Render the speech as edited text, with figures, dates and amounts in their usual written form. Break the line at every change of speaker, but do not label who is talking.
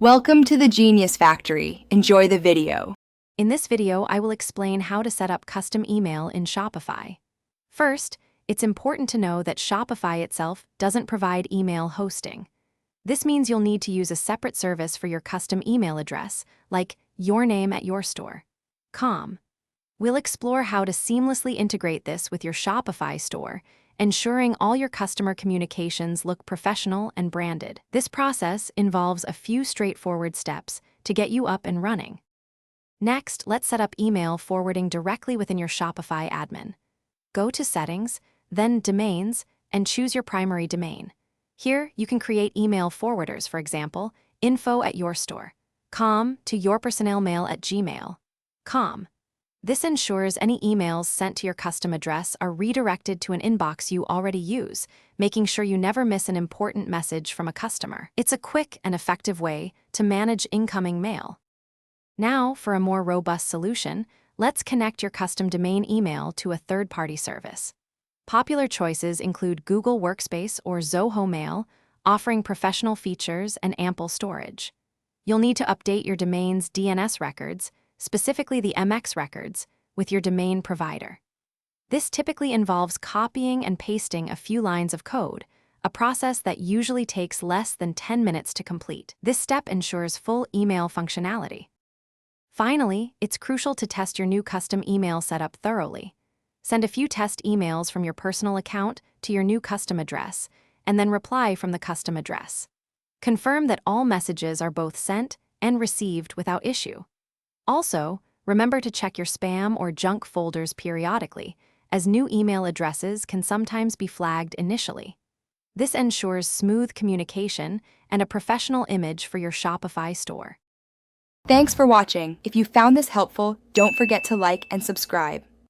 Welcome to the Genius Factory. Enjoy the video.
In this video, I will explain how to set up custom email in Shopify. First, it's important to know that Shopify itself doesn't provide email hosting. This means you'll need to use a separate service for your custom email address, like yournameatyourstore.com. We'll explore how to seamlessly integrate this with your Shopify store, ensuring all your customer communications look professional and branded. This process involves a few straightforward steps to get you up and running. Next, let's set up email forwarding directly within your Shopify admin. Go to Settings, then Domains, and choose your primary domain. Here, you can create email forwarders, for example, info@yourstore.com to yourpersonalmail@gmail.com. This ensures any emails sent to your custom address are redirected to an inbox you already use, making sure you never miss an important message from a customer. It's a quick and effective way to manage incoming mail. Now, for a more robust solution, let's connect your custom domain email to a third-party service. Popular choices include Google Workspace or Zoho Mail, offering professional features and ample storage. You'll need to update your domain's DNS records, specifically the MX records, with your domain provider. This typically involves copying and pasting a few lines of code, a process that usually takes less than 10 minutes to complete. This step ensures full email functionality. Finally, it's crucial to test your new custom email setup thoroughly. Send a few test emails from your personal account to your new custom address, and then reply from the custom address. Confirm that all messages are both sent and received without issue. Also, remember to check your spam or junk folders periodically, as new email addresses can sometimes be flagged initially. This ensures smooth communication and a professional image for your Shopify store.
Thanks for watching. If you found this helpful, don't forget to like and subscribe.